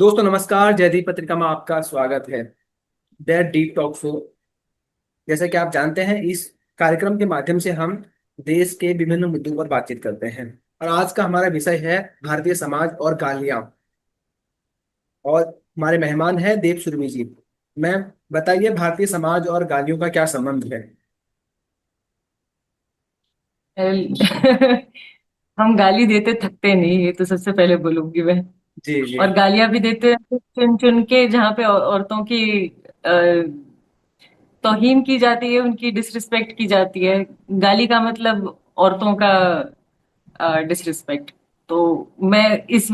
दोस्तों नमस्कार। जयदीप पत्रिका में आपका स्वागत है। That deep talk show. जैसा कि आप जानते हैं, इस कार्यक्रम के माध्यम से हम देश के विभिन्न मुद्दों पर बातचीत करते हैं। और आज का हमारा विषय है भारतीय समाज और गालियां। और हमारे मेहमान हैं देव सुरभि जी। मैम, बताइए भारतीय समाज और गालियों का क्या संबंध है। हम गाली देते थकते नहीं, ये तो सबसे पहले बोलूंगी मैं। जी जी। और गालियां भी देते हैं चुन चुन के, जहाँ पे औरतों की तौहीन की जाती है, उनकी डिसरिस्पेक्ट की जाती है। गाली का मतलब औरतों का डिसरिस्पेक्ट। तो मैं इस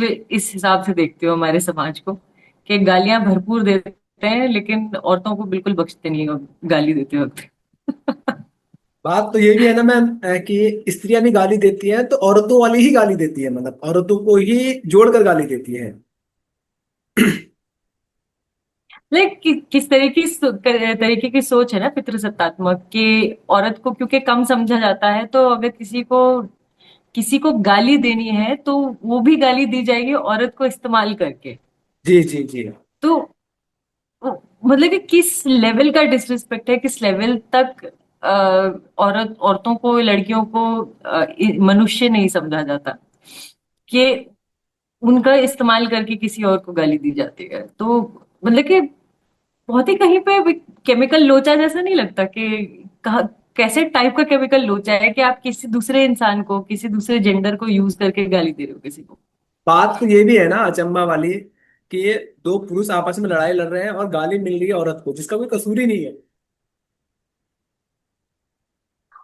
हिसाब से देखती हूँ हमारे समाज को, कि गालियां भरपूर देते हैं लेकिन औरतों को बिल्कुल बख्शते नहीं हो गाली देते वक्त। बात तो ये भी है ना मैम, कि स्त्रियां भी गाली देती हैं तो औरतों वाली ही गाली देती है, मतलब औरतों को ही जोड़कर गाली देती है। लाइक किस तरीके की सोच है ना, पितृसत्तात्मक, कि औरत को क्योंकि कम समझा जाता है, तो अगर किसी को गाली देनी है तो वो भी गाली दी जाएगी औरत को इस्तेमाल करके। जी जी जी। तो मतलब कि किस लेवल का डिसरिस्पेक्ट है, किस लेवल तक अ, औरतों को, लड़कियों को मनुष्य नहीं समझा जाता, कि उनका इस्तेमाल करके किसी और को गाली दी जाती है। तो मतलब कि बहुत ही कहीं पे केमिकल लोचा जैसा नहीं लगता कि कहा, कैसे टाइप का केमिकल लोचा है कि आप किसी दूसरे इंसान को, किसी दूसरे जेंडर को यूज करके गाली दे रहे हो किसी को। बात तो ये भी है ना अचंभा वाली, कि ये दो पुरुष आपस में लड़ाई लड़ रहे हैं और गाली मिल रही है औरत को जिसका कोई कसूर ही नहीं है।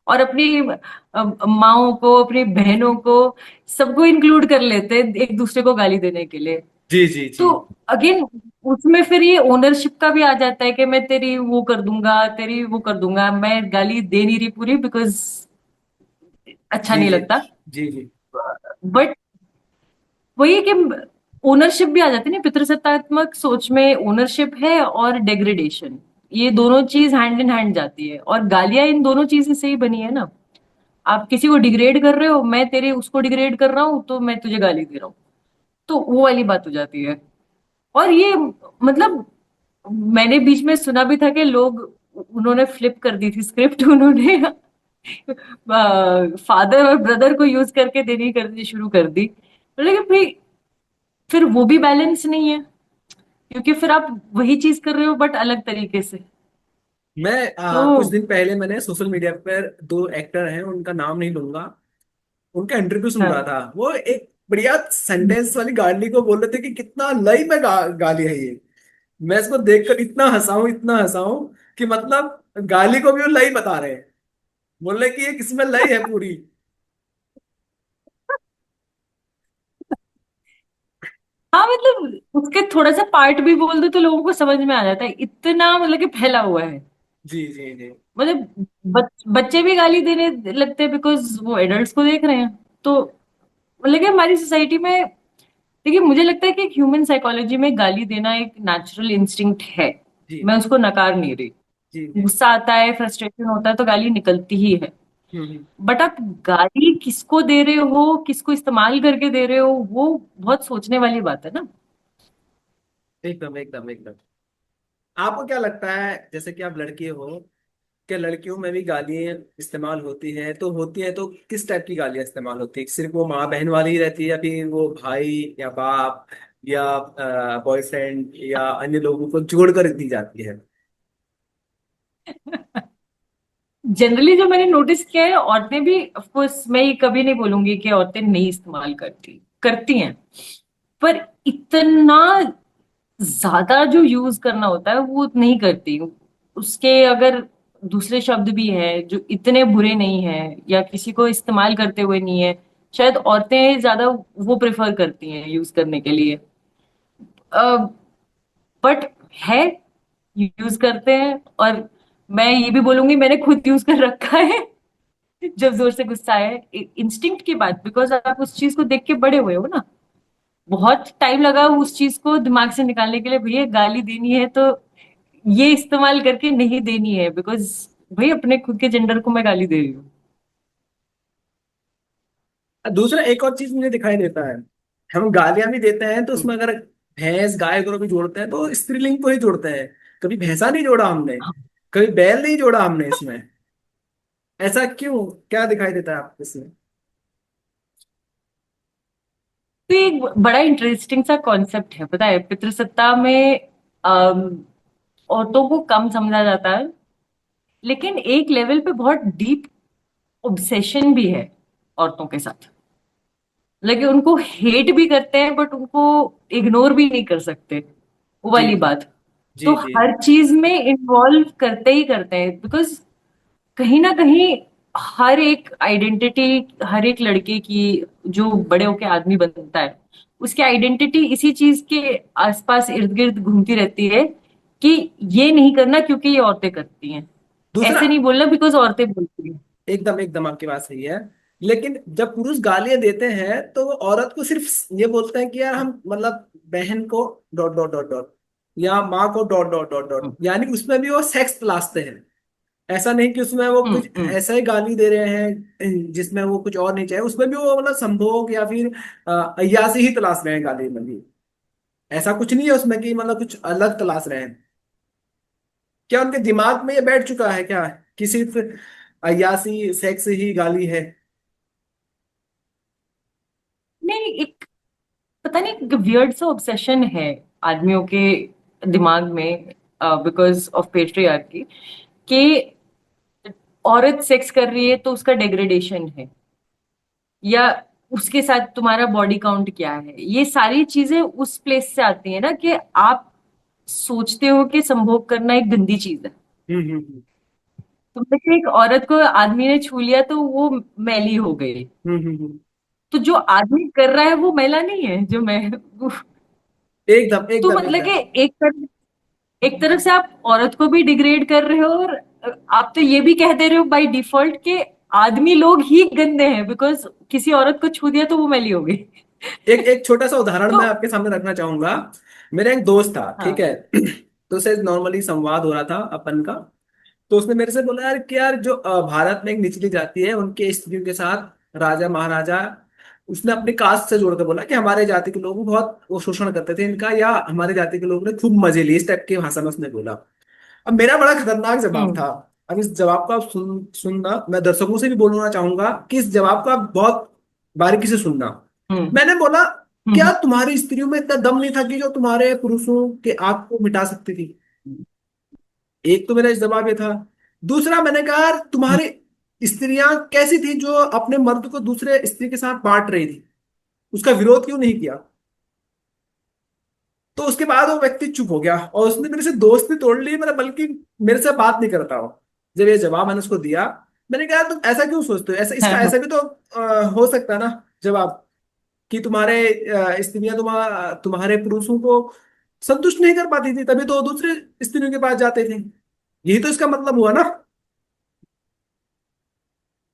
और अपनी माओ को, अपनी बहनों को, सबको इंक्लूड कर लेते हैं एक दूसरे को गाली देने के लिए। जी जी जी। तो अगेन उसमें फिर ये ओनरशिप का भी आ जाता है कि मैं तेरी वो कर दूंगा, तेरी वो कर दूंगा। मैं गाली दे नहीं रही पूरी बिकॉज अच्छा जी नहीं जी लगता। जी जी। बट वही है कि ओनरशिप भी आ जाती है ना, पितृसत्तात्मक सोच में ओनरशिप है और डेग्रेडेशन, ये दोनों चीज हैंड इन हैंड जाती है। और गालियां इन दोनों चीज से ही बनी है ना। आप किसी को डिग्रेड कर रहे हो, मैं तेरे उसको डिग्रेड कर रहा हूँ तो मैं तुझे गाली दे रहा हूँ। तो वो वाली बात हो जाती है। और ये मतलब मैंने बीच में सुना भी था कि लोग, उन्होंने फ्लिप कर दी थी स्क्रिप्ट, उन्होंने फादर और ब्रदर को यूज करके देनी करनी शुरू कर दी। लेकिन भाई फिर वो भी बैलेंस नहीं है, क्योंकि फिर आप वही चीज कर रहे हो बट अलग तरीके से। मैं तो कुछ दिन पहले मैंने सोशल मीडिया पर दो एक्टर हैं, उनका नाम नहीं लूंगा, उनका इंटरव्यू सुन रहा हाँ, था। वो एक बढ़िया सेंटेंस वाली गाली को बोल रहे थे कि कितना लय में गाली है ये। मैं इसको देखकर इतना हंसाऊं, इतना हंसाऊं, कि मतलब गाली को भी वो लय बता रहे हैं। बोल रहे कि ये किसमें लय है पूरी। हाँ, मतलब उसके थोड़ा सा पार्ट भी बोल दो तो लोगों को समझ में आ जाता है, इतना मतलब कि फैला हुआ है। जी जी जी। मतलब बच्चे भी गाली देने लगते हैं बिकॉज वो एडल्ट्स को देख रहे हैं। तो मतलब कि हमारी सोसाइटी में, देखिए मुझे लगता है कि ह्यूमन साइकोलॉजी में गाली देना एक नेचुरल इंस्टिंक्ट है। जी मैं उसको नकार नहीं रही। जी जी। गुस्सा आता है, फ्रस्ट्रेशन होता है तो गाली निकलती ही है। हम्म। बट आप गाली किसको दे रहे हो, किसको इस्तेमाल करके दे रहे हो, वो बहुत सोचने वाली बात है ना। एकदम एकदम एकदम। आपको क्या लगता है, जैसे कि आप लड़के हो, क्या लड़कियों में भी गालियां इस्तेमाल होती है? तो होती है तो किस टाइप की गालियां इस्तेमाल होती है? सिर्फ वो माँ बहन वाली ही रहती है, या फिर वो भाई या बाप या बॉयफ्रेंड या अन्य लोगों को जोड़कर दी जाती है? जनरली जो मैंने नोटिस किया है, औरतें भी, ऑफ कोर्स मैं ये कभी नहीं बोलूंगी कि औरतें नहीं इस्तेमाल करती, करती हैं। पर इतना ज्यादा जो यूज करना होता है वो नहीं करती। उसके अगर दूसरे शब्द भी हैं जो इतने बुरे नहीं हैं, या किसी को इस्तेमाल करते हुए नहीं है, शायद औरतें ज्यादा वो प्रेफर करती हैं यूज करने के लिए। बट है, यूज करते हैं। और मैं ये भी बोलूंगी, मैंने खुद यूज कर रखा है जब जोर से गुस्सा है। इंस्टिंक्ट की बात, बिकॉज आप उस चीज को देख के बड़े हुए हो ना। बहुत टाइम लगा उस चीज को दिमाग से निकालने के लिए, भैया गाली देनी है तो ये इस्तेमाल करके नहीं देनी है, बिकॉज भाई अपने खुद के जेंडर को मैं गाली दे रही हूँ। दूसरा एक और चीज मुझे दिखाई देता है, हम गालियां भी देते हैं तो उसमें अगर भैंस गाय को भी जोड़ते हैं तो स्त्रीलिंग को ही जोड़ते हैं। कभी भैंसा नहीं जोड़ा हमने, कभी बैल नहीं जोड़ा हमने इसमें। ऐसा क्यों, क्या दिखाई देता है आपको इसमें? तो ये एक बड़ा इंटरेस्टिंग सा कॉन्सेप्ट है, पता है, पितृसत्ता में औरतों को कम समझा जाता है, लेकिन एक लेवल पे बहुत डीप ऑब्सेशन भी है औरतों के साथ। लेकिन उनको हेट भी करते हैं बट उनको इग्नोर भी नहीं कर सकते, वो जी वाली जी बात। तो जी जी। हर चीज में इन्वॉल्व करते ही करते हैं, बिकॉज कहीं ना कहीं हर एक आइडेंटिटी, हर एक लड़के की जो बड़े होके आदमी बनता है, उसकी आइडेंटिटी इसी चीज के आसपास इर्द गिर्द घूमती रहती है कि ये नहीं करना क्योंकि ये औरतें करती हैं, दूसरा, ऐसे नहीं बोलना बिकॉज औरतें बोलती हैं। एकदम एकदम आपकी बात सही है। लेकिन जब पुरुष गालियां देते हैं तो वो औरत को सिर्फ ये बोलते हैं कि यार हम मतलब बहन को डॉट डॉट डॉट डॉट, या माँ को डॉट डॉट डॉट डॉट, हम्म यानी उसमें भी वो सेक्स तलाशते हैं। ऐसा नहीं कि उसमें वो हम्म कुछ हम्म ऐसा ही गाली दे रहे हैं जिसमें वो कुछ और नहीं चाहिए, उसमें भी वो मतलब संभोग या फिर अय्याशी ही तलाश रहे हैं गाली में भी। ऐसा कुछ नहीं है उसमें कि मतलब कुछ अलग तलाश रहे हैं। क्या उनके दिमाग में ये बैठ चुका है क्या कि सिर्फ अय्याशी सेक्स ही गाली है? नहीं, एक पता नहीं वियर्ड सा ऑब्सेशन है आदमियों के दिमाग में, बिकॉज ऑफ पेट्रियार्की, कि औरत सेक्स कर रही है तो उसका डेग्रेडेशन है, या उसके साथ तुम्हारा बॉडी काउंट क्या है, ये सारी चीजें उस प्लेस से आती है ना कि आप सोचते हो कि संभोग करना एक गंदी चीज है। हम्म। तुम में से एक औरत को आदमी ने छू लिया तो वो मैली हो गई। हम्म। तो जो आदमी कर रहा है वो मैला नहीं है, जो मैं एकदम तो एकदम मतलब कि एकदम। एक तरफ से आप औरत को भी डिग्रेड कर रहे हो, और आप तो ये भी कह दे रहे हो बाय डिफॉल्ट कि आदमी लोग ही गंदे हैं बिकॉज किसी औरत को छू दिया तो वो मैली हो गई। एक एक छोटा सा उदाहरण तो मैं आपके सामने रखना चाहूंगा। मेरा एक दोस्त था, ठीक हाँ। है। तो उससे नॉर्मली संवाद हो रहा था अपन का। तो उसने मेरे से बोला यार कि यार जो भारत में एक निचली जाति है उनके स्त्रियों के साथ राजा महाराजा, उसने अपनी कास्ट से जोड़कर बोला कि हमारे जाति के लोग बहुत वो शोषण करते थे इनका, या हमारे जाति के लोगों ने खूब मजे लिए, इस टाइप की भाषा में उसने बोला। अब मेरा बड़ा खतरनाक जवाब हम्म था। अब इस जवाब को आप सुनना, मैं दर्शकों से भी बोलना चाहूंगा कि इस जवाब को आप बहुत बारीकी से सुनना। हम्म मैंने बोला, क्या हम्म तुम्हारी स्त्रियों में इतना दम नहीं था कि जो तुम्हारे पुरुषों के आग को मिटा सकती थी? एक तो मेरा इस जवाब ये था। दूसरा मैंने कहा, यार हम्म तुम्हारी स्त्रियां कैसी थी जो अपने मर्द को दूसरे स्त्री के साथ बांट रही थी, उसका विरोध क्यों नहीं किया? तो उसके बाद वो व्यक्ति चुप हो गया और उसने मेरे से दोस्ती तोड़ ली, मेरा बल्कि मेरे से बात नहीं करता हो। जब ये जवाब मैंने उसको दिया, मैंने कहा तुम ऐसा क्यों सोचते हो, ऐसा इसका हाँ, ऐसा भी तो हो सकता है ना जवाब, कि तुम्हारे स्त्रियां तुम्हारे पुरुषों को संतुष्ट नहीं कर पाती थी, तभी तो वो दूसरे स्त्रियों के पास जाते थे। यही तो इसका मतलब हुआ ना।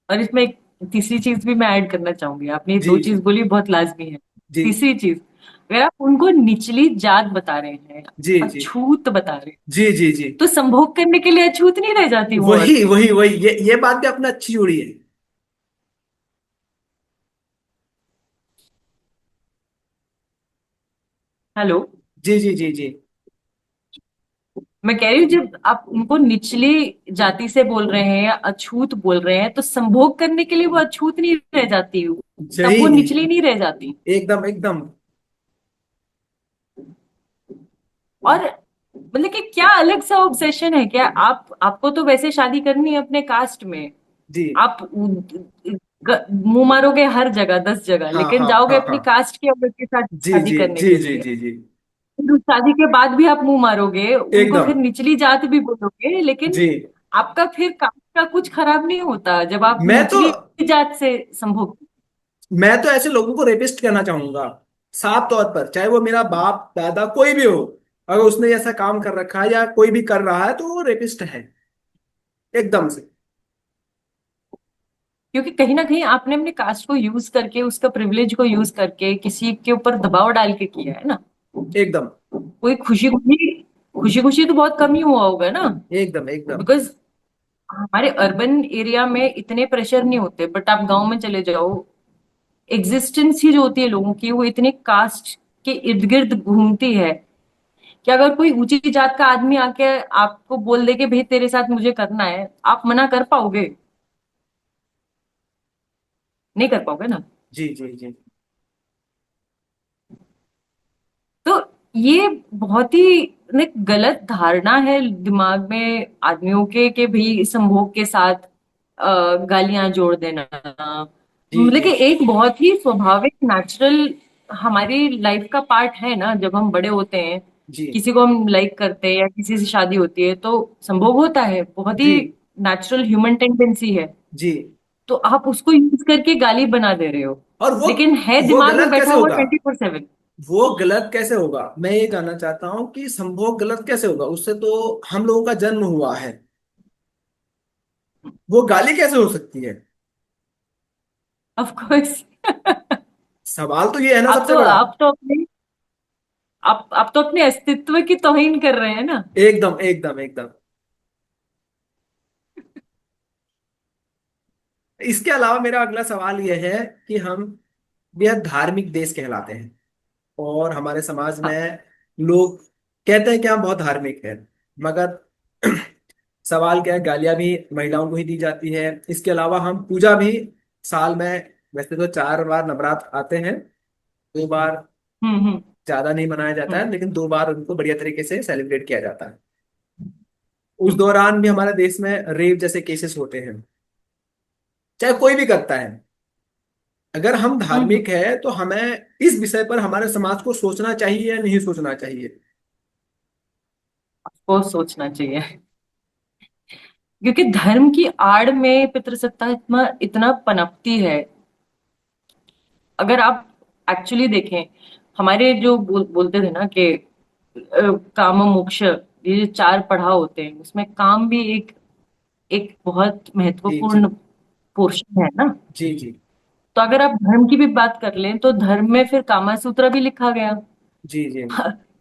और इसमें एक तीसरी चीज भी मैं ऐड करना चाहूंगी, आपने ये जी दो जी चीज बोली बहुत लाजमी है। जी तीसरी चीज, अगर आप उनको निचली जात बता रहे हैं, जी जी अछूत बता रहे हैं, जी जी जी। तो संभोग करने के लिए अछूत नहीं रह जाती वो वही औरतें। वही वही, ये बात भी अपने अच्छी जोड़ी है। हेलो। जी जी जी जी। मैं कह रही हूँ जब आप उनको निचली जाति से बोल रहे हैं या अछूत बोल रहे हैं, तो संभोग करने के लिए वो अछूत नहीं रह जाती, तब वो सही, निचली नहीं रह जाती। एकदम एकदम। और मतलब कि क्या अलग सा ऑब्सेशन है क्या, आपको तो वैसे शादी करनी है अपने कास्ट में, जी आप मुंह मारोगे हर जगह 10 जगह, हाँ लेकिन हाँ जाओगे हाँ हाँ। अपनी कास्ट की औरत के साथ जी शादी जी करने जी के जी लिए, जी जी। फिर उस शादी के बाद भी आप मुंह मारोगे उनको, एकदम। फिर निचली जात भी बोलोगे, लेकिन जी। आपका फिर कास्ट का कुछ खराब नहीं होता जब आप मैं तो निचली जात से संभोग। मैं तो ऐसे लोगों को रेपिस्ट कहना चाहूंगा, साफ तौर पर, चाहे वो मेरा बाप दादा कोई भी हो। अगर उसने ऐसा काम कर रखा है या कोई भी कर रहा है तो वो रेपिस्ट है, एकदम से। क्योंकि कहीं ना कहीं आपने अपने कास्ट को यूज करके, उसका प्रिविलेज को यूज करके किसी के ऊपर दबाव डाल के किया है ना। एकदम कोई खुशी खुशी, खुशी खुशी तो बहुत कम ही हुआ होगा ना, एकदम एकदम। बिकॉज हमारे अर्बन एरिया में इतने प्रेशर नहीं होते, बट आप गांव में चले जाओ, एग्जिस्टेंस ही जो होती है लोगों की वो इतने कास्ट के इर्द गिर्द घूमती है कि अगर कोई ऊंची जात का आदमी आके आपको बोल दे कि भाई तेरे साथ मुझे करना है, आप मना कर पाओगे? नहीं कर पाओगे ना। जी जी जी तो ये बहुत ही एक गलत धारणा है दिमाग में आदमियों के कि भाई संभोग के साथ गालियां जोड़ देना, जी मतलब कि जी एक बहुत ही स्वाभाविक नेचुरल हमारी लाइफ का पार्ट है ना। जब हम बड़े होते हैं, जी किसी को हम लाइक करते हैं या किसी से शादी होती है तो संभोग होता है, बहुत ही जी नेचुरल ह्यूमन टेंडेंसी है। जी। तो आप उसको यूज करके गाली बना दे रहे हो, और लेकिन है वो दिमाग में गलत बैठा कैसे हुआ होगा? 24/7। वो गलत कैसे होगा, मैं ये जानना चाहता हूँ कि संभोग गलत कैसे होगा? उससे तो हम लोगों का जन्म हुआ है, वो गाली कैसे हो सकती है? Of course. सवाल तो ये है ना आप सबसे तो बड़ा। आप तो अपने आप तो अपने अस्तित्व की तौहीन कर रहे हैं ना। एकदम एकदम एकदम। इसके अलावा मेरा अगला सवाल यह है कि हम बेहद धार्मिक देश कहलाते हैं, और हमारे समाज हाँ। में लोग कहते हैं कि हम बहुत धार्मिक हैं, मगर सवाल क्या है, गालियां भी महिलाओं को ही दी जाती है। इसके अलावा हम पूजा भी साल में, वैसे तो 4 बार नवरात्र आते हैं, 2 बार हम्म। ज्यादा नहीं मनाया जाता हम्म है, लेकिन 2 बार उनको बढ़िया तरीके से सेलिब्रेट किया जाता है। उस दौरान भी हमारे देश में रेप जैसे केसेस होते हैं, चाहे कोई भी करता है। अगर हम हम्म। धार्मिक है तो हमें इस विषय पर हमारे समाज को सोचना चाहिए या नहीं सोचना चाहिए? आपको सोचना चाहिए, क्योंकि धर्म की आड़ में पितृसत्ता इतना इतना पनपती है। अगर आप एक्चुअली देखें, हमारे जो बोलते थे ना कि काम मोक्ष, ये जो चार पढ़ाव होते हैं उसमें काम भी एक एक बहुत जी जी महत्वपूर्ण पोर्शन है ना। जी जी तो अगर आप धर्म की भी बात कर लें तो धर्म में फिर कामा सूत्र भी लिखा गया। जी जी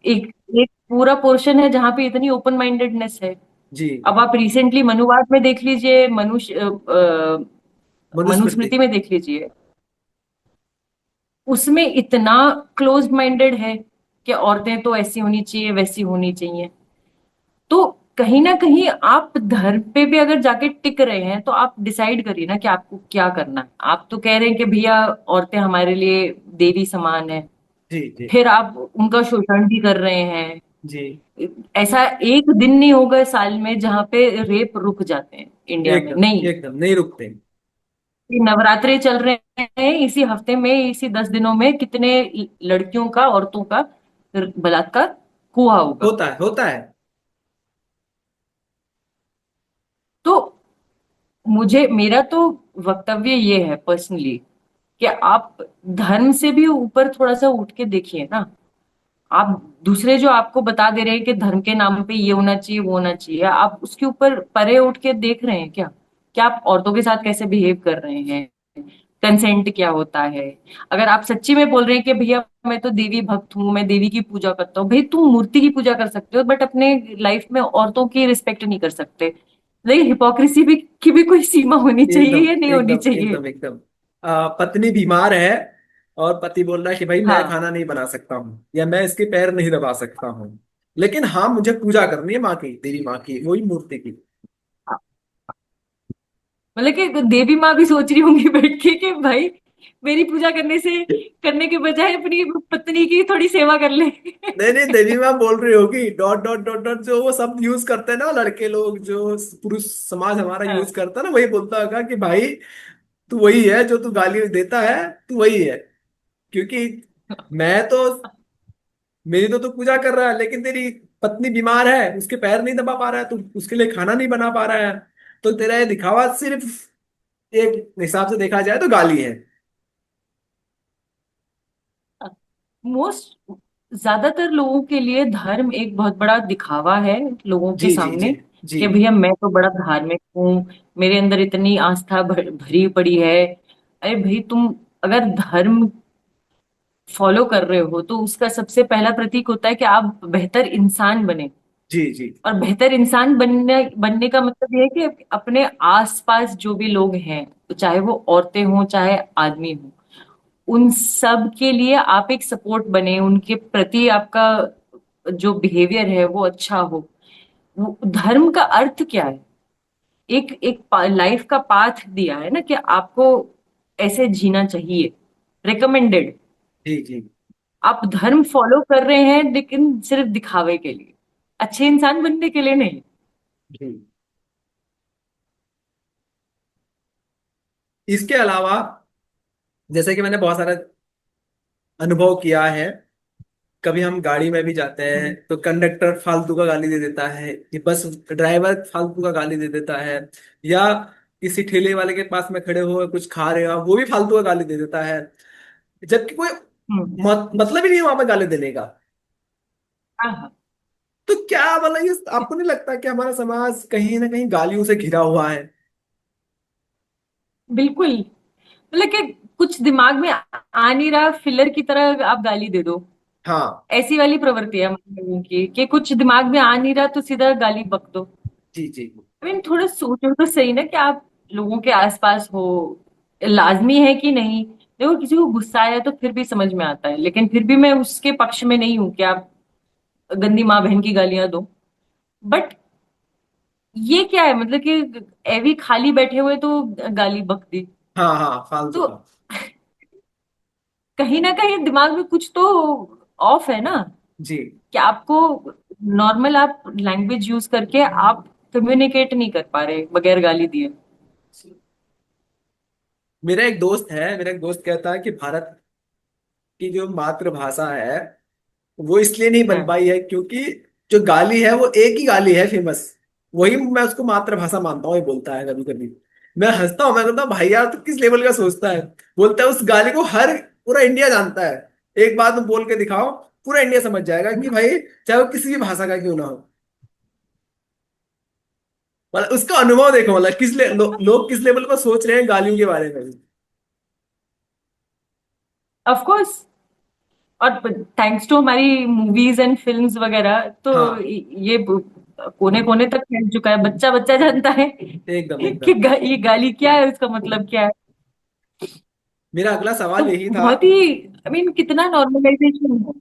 एक एक पूरा पोर्शन है जहां पे इतनी ओपन माइंडेडनेस है। जी। अब आप रिसेंटली मनुवाद में देख लीजिए, मनुस्मृति। मनुस्मृति में देख लीजिए, उसमें इतना क्लोज माइंडेड है कि औरतें तो ऐसी होनी चाहिए वैसी होनी चाहिए। तो कहीं ना कहीं आप धर्म पे भी अगर जाके टिक रहे हैं तो आप डिसाइड करिए ना कि आपको क्या करना है। आप तो कह रहे हैं कि भैया औरतें हमारे लिए देवी समान है, जी जी फिर आप उनका शोषण भी कर रहे हैं। जी। ऐसा एक दिन नहीं होगा साल में जहां पे रेप रुक जाते हैं इंडिया में, एकदम नहीं। एकदम नहीं रुकते। ये नवरात्रे चल रहे हैं, इसी हफ्ते में, इसी 10 दिनों में कितने लड़कियों का, औरतों का बलात्कार हुआ होगा। होता है होता है। तो मुझे, मेरा तो वक्तव्य ये है पर्सनली कि आप धर्म से भी ऊपर थोड़ा सा उठ के देखिए ना। आप दूसरे जो आपको बता दे रहे हैं कि धर्म के नाम पे ये होना चाहिए वो होना चाहिए, आप उसके ऊपर परे उठ के देख रहे हैं क्या? क्या आप औरतों के साथ कैसे बिहेव कर रहे हैं? कंसेंट क्या होता है? अगर आप सच्ची में बोल रहे हैं कि भैया मैं तो देवी भक्त हूँ, मैं देवी की पूजा करता हूँ, भाई तुम मूर्ति की पूजा कर सकते हो बट अपने लाइफ में औरतों की रिस्पेक्ट नहीं कर सकते। लेकिन हिपोक्रेसी भी की भी कोई सीमा होनी चाहिए एकदम या नहीं होनी एकदम चाहिए? एकदम एकदम। पत्नी बीमार है और पति बोल रहा है कि भाई मैं हाँ। खाना नहीं बना सकता हूँ, या मैं इसके पैर नहीं दबा सकता हूँ, लेकिन हाँ मुझे पूजा करनी है माँ की, तेरी माँ की, वही मूर्ति की। मतलब कि देवी माँ भी सोच रही होंगी बैठ के कि भाई मेरी पूजा करने के बजाय अपनी पत्नी की थोड़ी सेवा कर ले। नहीं नहीं, देवी माँ बोल रही होगी डॉट डॉट डॉट डॉट, जो वो सब यूज करते हैं ना लड़के लोग, जो पुरुष समाज हमारा यूज हाँ। करता है ना, वही बोलता होगा कि भाई तू वही है जो तू गाली देता है, तू वही है। क्योंकि मैं तो, मेरी तो तू पूजा कर रहा है, लेकिन तेरी पत्नी बीमार है, उसके पैर नहीं दबा पा रहा है, तू उसके लिए खाना नहीं बना पा रहा है, तो तेरा ये दिखावा सिर्फ एक हिसाब से देखा जाए तो गाली है। मोस्ट ज्यादातर लोगों के लिए धर्म एक बहुत बड़ा दिखावा है लोगों के जी जी जी सामने जी। कि भैया मैं तो बड़ा धार्मिक हूँ, मेरे अंदर इतनी आस्था भरी पड़ी है। अरे भाई तुम अगर धर्म फॉलो कर रहे हो तो उसका सबसे पहला प्रतीक होता है कि आप बेहतर इंसान बने। जी जी और बेहतर इंसान बनने बनने का मतलब ये है कि अपने आसपास जो भी लोग हैं, तो चाहे वो औरतें हों चाहे आदमी हो, उन सब के लिए आप एक सपोर्ट बने, उनके प्रति आपका जो बिहेवियर है वो अच्छा हो। धर्म का अर्थ क्या है? एक एक लाइफ का पाथ दिया है ना कि आपको ऐसे जीना चाहिए, रिकमेंडेड। जी जी आप धर्म फॉलो कर रहे हैं लेकिन सिर्फ दिखावे के लिए, अच्छे इंसान बनने के लिए नहीं। जी। इसके अलावा जैसे कि मैंने बहुत सारा अनुभव किया है, कभी हम गाड़ी में भी जाते हैं हम्म। तो कंडक्टर फालतू का गाली दे देता है, कि बस ड्राइवर फालतू का गाली दे देता है, या किसी ठेले वाले के पास में खड़े हो कुछ खा रहे हो वो भी फालतू का गाली दे देता है, जबकि कोई हम्म। मतलब ही नहीं है वहां पे गाली देने का। हाँ हाँ। तो क्या मतलब ये आपको नहीं लगता कि हमारा समाज कहीं ना कहीं गालियों से घिरा हुआ है? बिल्कुल। मतलब कि कुछ दिमाग में आ नहीं रहा, फिलर की तरह आप गाली दे दो। हाँ। ऐसी वाली प्रवृत्ति है हमारे लोगों की कि कुछ दिमाग में आ नहीं रहा तो सीधा गाली बक दो। जी जी आई मीन थोड़ा सोचो तो सही ना कि आप लोगों के आसपास हो, लाजमी है कि नहीं। देखो किसी को गुस्सा आया तो फिर भी समझ में आता है, लेकिन फिर भी मैं उसके पक्ष में नहीं हूं कि आप गंदी माँ बहन की गालियां दो। बट ये क्या है, मतलब कि एवी खाली बैठे हुए तो गाली बक दी। हाँ हाँ, फालतू तो का। कहीं ना कहीं दिमाग में कुछ तो ऑफ है ना, जी। कि आपको नॉर्मल आप लैंग्वेज यूज करके आप कम्युनिकेट नहीं कर पा रहे बगैर गाली दिए। मेरा एक दोस्त कहता है कि भारत की जो मातृभाषा है वो इसलिए नहीं बन हाँ। पाई है क्योंकि जो गाली है वो एक ही गाली है फेमस, वही मैं उसको मातृभाषा मानता हूँ, ये बोलता है कभी कभी। मैं हंसता हूँ, मैं कहता हूँ भाई यार तू किस लेवल का सोचता है। बोलता है उस गाली को हर पूरा इंडिया जानता है, एक बात तुम बोल के दिखाओ पूरा इंडिया समझ जाएगा कि भाई चाहे वो किसी भी भाषा का क्यों ना हो। मतलब उसका अनुभव देखो, मतलब लोग किस लेवल पर सोच रहे हैं गालियों के बारे में। Of course. और थैंक्स टू हमारी मूवीज एंड फिल्म्स वगैरह तो हाँ, ये कोने कोने तक फैल चुका है, बच्चा बच्चा जानता है एकदम कि एकदम। ये गाली क्या है, उसका मतलब क्या है। मेरा अगला तो सवाल यही था। बहुत ही, आई मीन कितना नॉर्मलाइजेशन है।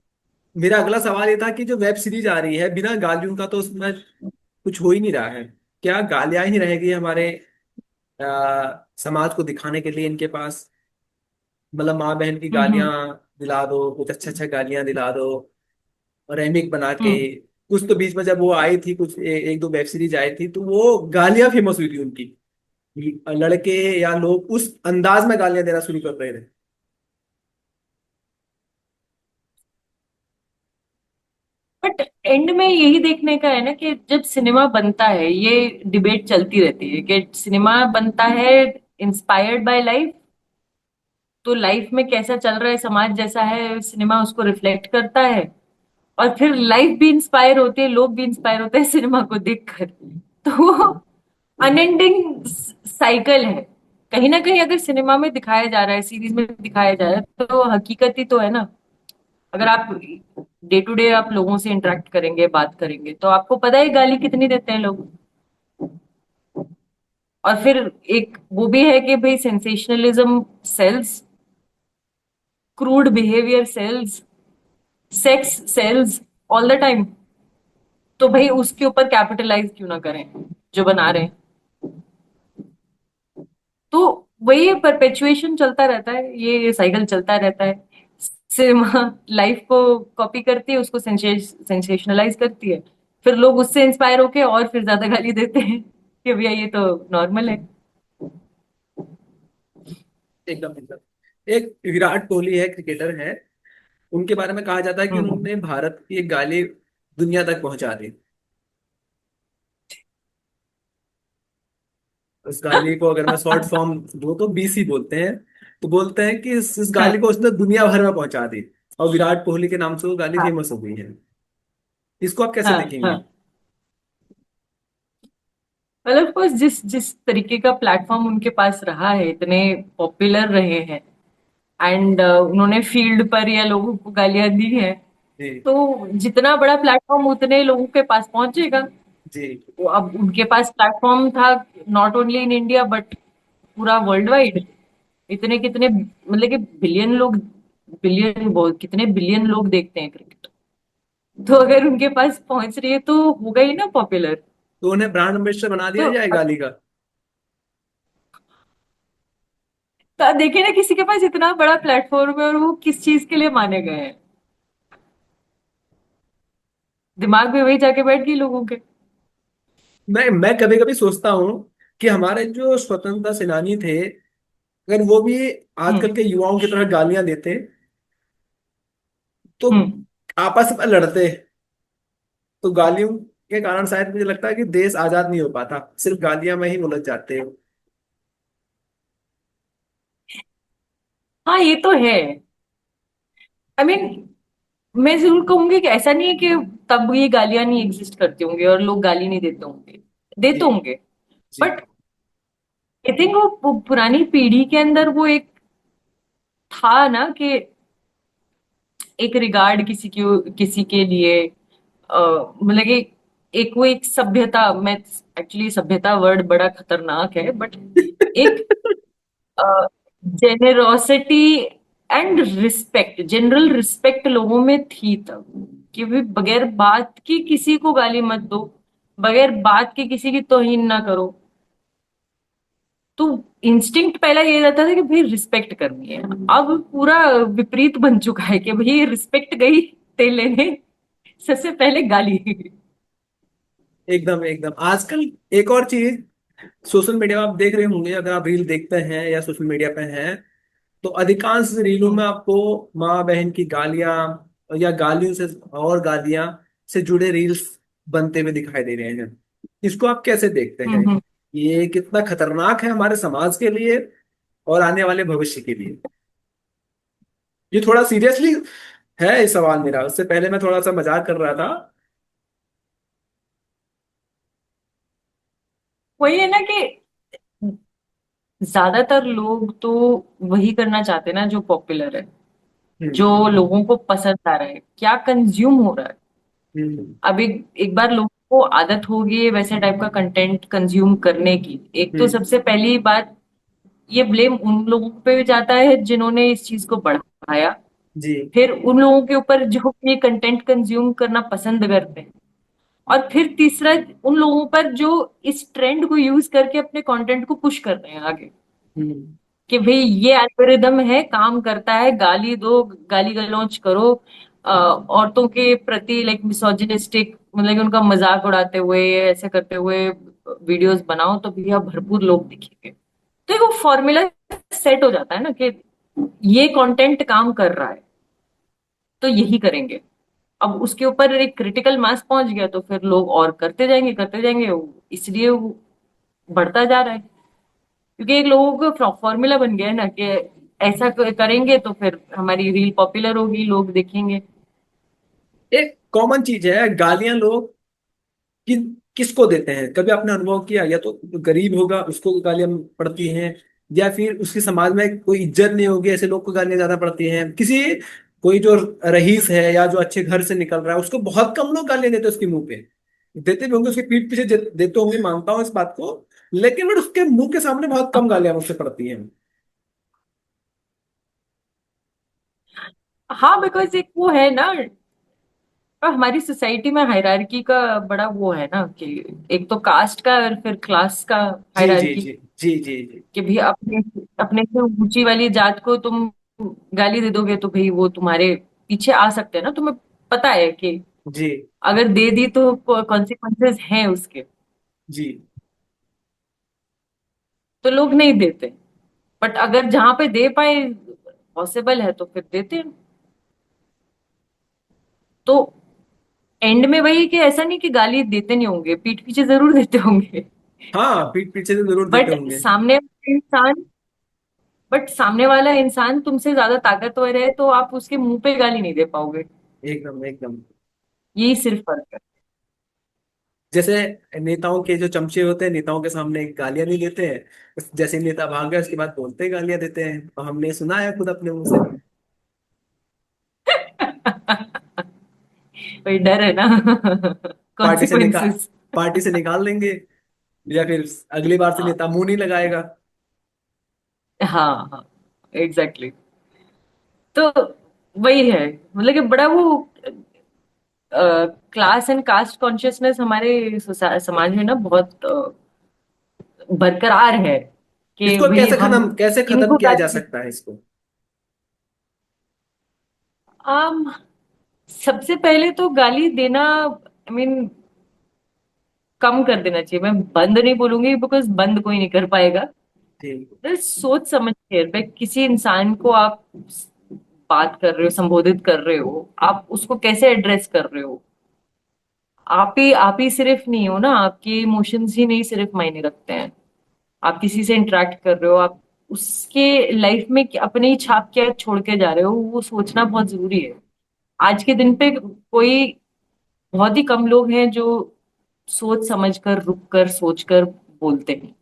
मेरा अगला सवाल ये था कि जो वेब सीरीज आ रही है बिना गालियों का तो उसमें कुछ हो ही नहीं रहा है। क्या गालियां ही रहेगी हमारे समाज को दिखाने के लिए इनके पास? मतलब माँ बहन की गालियां हम्म। दिला दो, कुछ अच्छा अच्छा गालियां दिला दो, और रेमिक बना के। हम्म। कुछ तो बीच में जब वो आई थी, कुछ एक दो वेब सीरीज आई थी तो वो गालियां फेमस हुई थी उनकी, लड़के या लोग उस अंदाज में गालियां देना शुरू कर रहे थे। बट एंड में यही देखने का है ना कि जब सिनेमा बनता है, ये डिबेट चलती रहती है कि सिनेमा बनता है इंस्पायर्ड बाय लाइफ, तो लाइफ में कैसा चल रहा है, समाज जैसा है, सिनेमा उसको रिफ्लेक्ट करता है। और फिर लाइफ भी इंस्पायर होती है, लोग भी इंस्पायर होते हैं सिनेमा को देखकर। तो वो अनएंडिंग साइकिल है। कहीं ना कहीं अगर सिनेमा में दिखाया जा रहा है, सीरीज में दिखाया जा रहा है, तो हकीकत ही तो है ना। अगर आप डे टू डे आप लोगों से इंटरेक्ट करेंगे, बात करेंगे, तो आपको पता है गाली कितनी देते हैं लोग। और फिर एक वो भी है कि भाई sensationalism sells, crude behaviour sells, sex sells all the time. तो भाई उसके ऊपर कैपिटलाइज क्यों ना करें जो बना रहे हैं। तो वही परपेचुएशन चलता रहता है, ये साइकिल चलता रहता है। सिनेमा लाइफ को कॉपी करती है, उसको सेंसेशनलाइज करती है, फिर लोग उससे इंस्पायर होके और फिर ज्यादा गाली देते हैं कि भैया ये तो नॉर्मल है। एकदम एकदम। एक विराट कोहली है, क्रिकेटर है, उनके बारे में कहा जाता है कि हम्म। उन्होंने भारत की एक गाली दुनिया तक पहुंचा दी। उस गाली को अगर मैं शॉर्ट फॉर्म दूं तो बीसी बोलते हैं। तो बोलते हैं कि इस हाँ गाली को उसने दुनिया भर में पहुंचा दी, और विराट कोहली के नाम से वो गाली हाँ फेमस हो गई है। इसको आप कैसे हाँ देखेंगे? हाँ। मतलब कोर्स जिस जिस तरीके का प्लेटफॉर्म उनके पास रहा है, इतने पॉपुलर रहे हैं, एंड उन्होंने फील्ड पर या लोगों को गालियां दी हैं, जी तो जितना बड़ा प्लेटफॉर्म उतने लोगों के पास पहुंचेगा। जी वो अब उनके पास प्लेटफॉर्म था, not only in India but पूरा वर्ल्ड वाइड। इतने कितने मतलब कि बिलियन लोग, बिलियन बहुत कितने बिलियन लोग देखते हैं क्रिकेट। तो अगर उनके पास पहुंच रही है तो होगा ही ना पॉपुलर। तो उन्हें ब्रांड एम्बेसडर बना दिया तो जाए गाली का। देखिए ना, किसी के पास इतना बड़ा प्लेटफॉर्म है और वो किस चीज के लिए माने गए हैं। दिमाग में वही जाके बैठ गई लोगों के। मैं कभी कभी सोचता हूँ कि हमारे जो स्वतंत्रता सेनानी थे, अगर वो भी हम्म। आजकल के युवाओं की तरह गालियां देते तो हम्म। आपस में लड़ते, तो गालियों के कारण शायद मुझे लगता है कि देश आजाद नहीं हो पाता, सिर्फ गालियां में ही उलझ जाते हैं। हाँ, ये तो है। आई मीन, मैं जरूर कहूंगी कि ऐसा नहीं है कि तब ये गालियां नहीं एग्जिस्ट करती होंगी और लोग गाली नहीं देते होंगे, जी देते होंगे। जी। बट आई थिंक वो पुरानी पीढ़ी के अंदर वो एक था ना कि एक रिगार्ड किसी के लिए, मतलब कि एक वो एक सभ्यता, मैं एक्चुअली सभ्यता वर्ड बड़ा खतरनाक है, बट एक जेनेरोसिटी एंड रिस्पेक्ट, जनरल रिस्पेक्ट लोगों में थी तब, कि भी बगैर बात की किसी को गाली मत दो, बगैर बात की किसी की तौहीन ना करो। तो इंस्टिंक्ट पहला ये रहता था कि भाई रिस्पेक्ट करनी है। अब पूरा विपरीत बन चुका है कि भाई रिस्पेक्ट गई तेल लेने, सबसे पहले गाली। एकदम एकदम। आजकल एक और चीज, सोशल मीडिया में आप देख रहे होंगे, अगर आप रील देखते हैं या सोशल मीडिया पे हैं, तो अधिकांश रीलों में हम्म। आपको माँ बहन की गालियां या गालियों से और गालियां से जुड़े रील्स बनते हुए दिखाई दे रहे हैं। इसको आप कैसे देखते हैं? हम्म। ये कितना खतरनाक है हमारे समाज के लिए और आने वाले भविष्य के लिए? ये थोड़ा सीरियसली है ये सवाल मेरा, उससे पहले मैं थोड़ा सा मजाक कर रहा था। वही है ना कि ज्यादातर लोग तो वही करना चाहते हैं ना जो पॉपुलर है, जो हम्म लोगों को पसंद आ रहा है, क्या कंज्यूम हो रहा है। हम्म अब एक बार लोगों को आदत होगी है वैसे टाइप का कंटेंट कंज्यूम करने की, एक तो हम्म। सबसे पहली बात, ये ब्लेम उन लोगों पे भी जाता है जिन्होंने इस चीज को बढ़ाया। जी। फिर उन लोगों के ऊपर जो ये कंटेंट कंज्यूम करना पसंद करते हैं। और फिर तीसरा, उन लोगों पर जो इस ट्रेंड को यूज करके अपने कंटेंट को पुश कर रहे हैं आगे, हम्म कि भाई ये एल्गोरिदम है, काम करता है, गाली दो, गाली गलौज करो, औरतों के प्रति लाइक मिसोजिनिस्टिक, मतलब कि उनका मजाक उड़ाते हुए, ऐसे करते हुए वीडियोस बनाओ तो भैया भरपूर लोग दिखेंगे। तो एक वो फॉर्मूला सेट हो जाता है ना कि ये कंटेंट काम कर रहा है तो यही करेंगे। अब उसके ऊपर एक क्रिटिकल मास पहुंच गया तो फिर लोग और करते जाएंगे, इसलिए वो बढ़ता जा रहा है। क्योंकि एक लोगों का फॉर्मूला बन गया है ना कि ऐसा करेंगे तो फिर हमारी रील पॉपुलर होगी, लोग देखेंगे। एक कॉमन चीज है, गालियां लोग कि किसको देते हैं? कभी आपने अनुभव किया? या तो गरीब होगा उसको गालियां पड़ती हैं, या फिर उसकी समाज में कोई इज्जत नहीं होगी ऐसे लोग को गालियां ज्यादा पड़ती हैं। किसी कोई जो रईस है या जो अच्छे घर से निकल रहा है उसको बहुत कम लोग गालियां देते हैं उसके मुंह पे। देते भी होंगे उसके पीठ पीछे देते होंगे, मानता हूँ इस बात को, लेकिन बट उसके मुंह के सामने बहुत कम गालियां मुझसे पड़ती हैं। हाँ, बिकॉज एक वो है ना, हमारी सोसाइटी में हायरार्की का बड़ा वो है ना कि एक तो कास्ट का और फिर क्लास का जी जी हायरार्की, जी जी जी जी कि भाई अपने अपने से ऊंची वाली जात को तुम गाली दे दोगे तो भाई वो तुम्हारे पीछे आ सकते हैं ना, तुम्हें पता है कि जी अगर दे दी तो कॉन्सिक्वेंसेस हैं उसके। जी। तो लोग नहीं देते। बट अगर जहां पे दे पाए, पॉसिबल है तो फिर देते हैं। तो एंड में वही कि ऐसा नहीं कि गाली देते नहीं होंगे, पीठ पीछे जरूर देते होंगे। हाँ, पीठ पीछे से जरूर देते बट होंगे। सामने वाला इंसान तुमसे ज्यादा ताकतवर है तो आप उसके मुंह पे गाली नहीं दे पाओगे। एकदम एकदम। यही सिर्फ फर्क है। जैसे नेताओं के जो चमचे होते हैं, नेताओं के सामने गालियां नहीं देते हैं, जैसे ही नेता भाग गया उसके बाद बोलते ही गालियां देते हैं, और हमने सुना है खुद अपने मुंह से। वही डर है ना। पार्टी से निकाल कॉन्सिक्वेंसेस। पार्टी से निकाल देंगे, या फिर अगली बार से हाँ। नेता मुंह नहीं लगाएगा। हाँ। हाँ। एग्जैक्टली। तो वही है, मतलब कि बड़ा वो क्लास एंड कास्ट कॉन्शियसनेस हमारे समाज में ना बहुत बरकरार है, कि इसको भाई हम कैसे खत्म इनको किया जा गाली। सकता है इसको? आम सबसे पहले तो गाली देना, आई मीन, कम कर देना चाहिए। मैं बंद नहीं बोलूंगी, बिकॉज बंद कोई नहीं कर पाएगा। जी। तो सोच समझ के भाई, किसी इंसान को आप बात कर रहे हो, संबोधित कर रहे हो, आप उसको कैसे एड्रेस कर रहे हो। आप ही सिर्फ नहीं हो ना, आपके इमोशंस ही नहीं सिर्फ मायने रखते हैं। आप किसी से इंटरेक्ट कर रहे हो, आप उसके लाइफ में अपनी छाप क्या छोड़ के जा रहे हो, वो सोचना बहुत जरूरी है। आज के दिन पे कोई, बहुत ही कम लोग हैं जो सोच समझ कर, रुक कर, सोच कर बोलते हैं।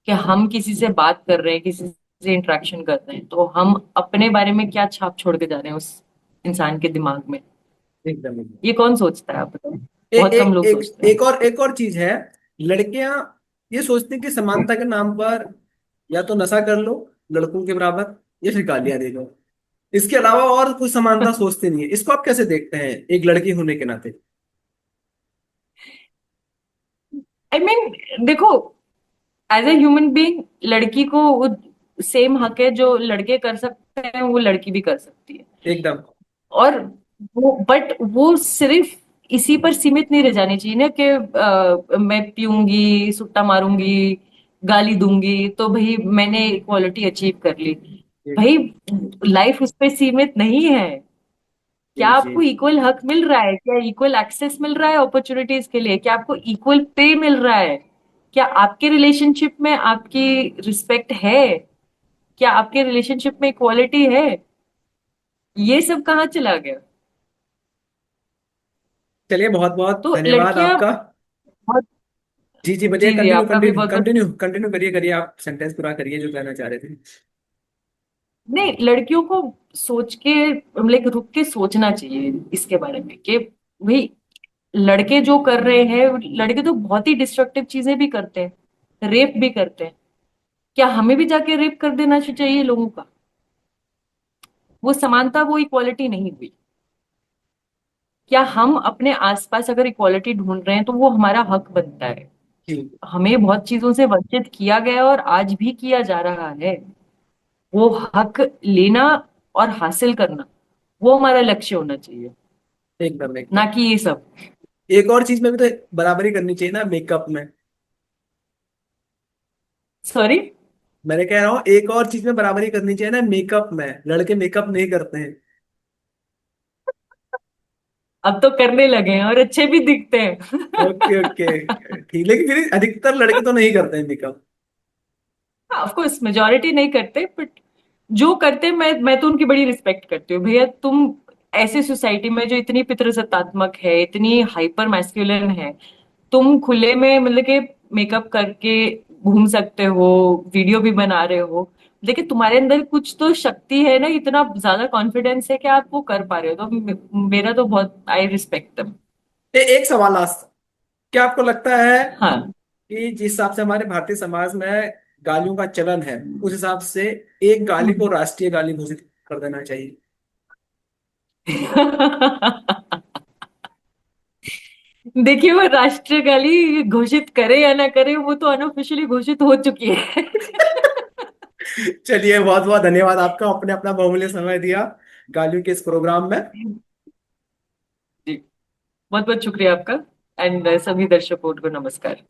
कि हम किसी से बात कर रहे हैं, किसी से इंटरेक्शन कर रहे हैं, तो हम अपने बारे में क्या छाप छोड़ के जा रहे हैं उस इंसान के दिमाग में। एकदम एकदम। ये कौन सोचता है, आप बताओ। ए, बहुत ए, कम लोग एक सोचते हैं। एक और चीज है। लड़कियां ये सोचती हैं कि समानता के नाम पर या तो नशा कर लो लड़कों के बराबर, या फिर गालियां दे दो। इसके अलावा और कुछ समानता सोचते नहीं है। इसको आप कैसे देखते हैं एक लड़की होने के नाते? आई मीन, देखो, एज ए ह्यूमन बीइंग, लड़की को वो सेम हक है जो लड़के कर सकते हैं, वो लड़की भी कर सकती है। एकदम। और वो, बट वो सिर्फ इसी पर सीमित नहीं रह जानी चाहिए ना, कि मैं पीऊंगी, सुट्टा मारूंगी, गाली दूंगी, तो भाई मैंने इक्वालिटी अचीव कर ली। जी भाई, लाइफ उस पर सीमित नहीं है। क्या जी जी। आपको इक्वल हक मिल रहा है? क्या इक्वल एक्सेस मिल रहा है अपॉर्चुनिटीज के लिए? क्या आपको इक्वल पे मिल रहा है? क्या आपके रिलेशनशिप में आपकी रिस्पेक्ट है? क्या आपके रिलेशनशिप में इक्वालिटी है? ये सब कहाँ चला गया? चलिए, बहुत बहुत तो धन्यवाद लड़कियां आपका। बहुत। जी जी, बताइए। जी जी, कंटिन्यू आपका भी कंटिन्यू बहुत बहुत। कंटिन्यू कंटिन्यू करिए करिए, आप सेंटेंस पूरा करिए जो कहना चाह रहे थे। नहीं, लड़कियों को सोच के, मतलब रुक के सोचना चाहिए इसके बारे में, कि भाई लड़के जो कर रहे हैं, लड़के तो बहुत ही डिस्ट्रक्टिव चीजें भी करते हैं, रेप भी करते हैं। क्या हमें भी जाके रेप कर देना चाहिए लोगों का? वो समानता, वो इक्वालिटी नहीं हुई। क्या हम अपने आसपास अगर इक्वालिटी ढूंढ रहे हैं, तो वो हमारा हक बनता है। जी। हमें बहुत चीजों से वंचित किया गया है और आज भी किया जा रहा है। वो हक लेना और हासिल करना, वो हमारा लक्ष्य होना चाहिए, एकदम ना एकदम। कि ये सब। एक और चीज में भी तो बराबरी करनी चाहिए ना, मेकअप में। सॉरी। मैंने कह रहा हूँ एक और चीज में बराबरी करनी चाहिए ना, मेकअप में। लड़के मेकअप नहीं करते हैं। अब तो करने लगे हैं और अच्छे भी दिखते हैं। ओके ओके, ठीक। लेकिन फिर अधिकतर लड़के तो नहीं करते हैं मेकअप। ऑफ कोर्स मेजोरिटी नहीं करते, बट जो करते, मैं तो उनकी बड़ी रिस्पेक्ट करती हूँ। भैया, तुम ऐसे सोसाइटी में जो इतनी पितृसत्तात्मक है, इतनी हाइपर मैस्कुलिन है, तुम खुले में, मतलब कि मेकअप करके घूम सकते हो, वीडियो भी बना रहे हो। लेकिन तुम्हारे अंदर कुछ तो शक्ति है ना, इतना ज्यादा कॉन्फिडेंस है कि आप वो कर पा रहे हो, तो मेरा तो बहुत, आई रिस्पेक्ट दम। एक सवाल लास्ट। क्या आपको लगता है हाँ। कि जिस हिसाब से हमारे भारतीय समाज में गालियों का चलन है, उस हिसाब से एक गाली को राष्ट्रीय गाली घोषित कर देना चाहिए? देखिए, वो राष्ट्रीय गाली घोषित करे या ना करे, वो तो अनऑफिशियली घोषित हो चुकी है। चलिए, बहुत बहुत धन्यवाद आपका, अपने अपना बहुमूल्य समय दिया गालियों के इस प्रोग्राम में। जी, बहुत बहुत शुक्रिया आपका। एंड सभी दर्शकों को नमस्कार।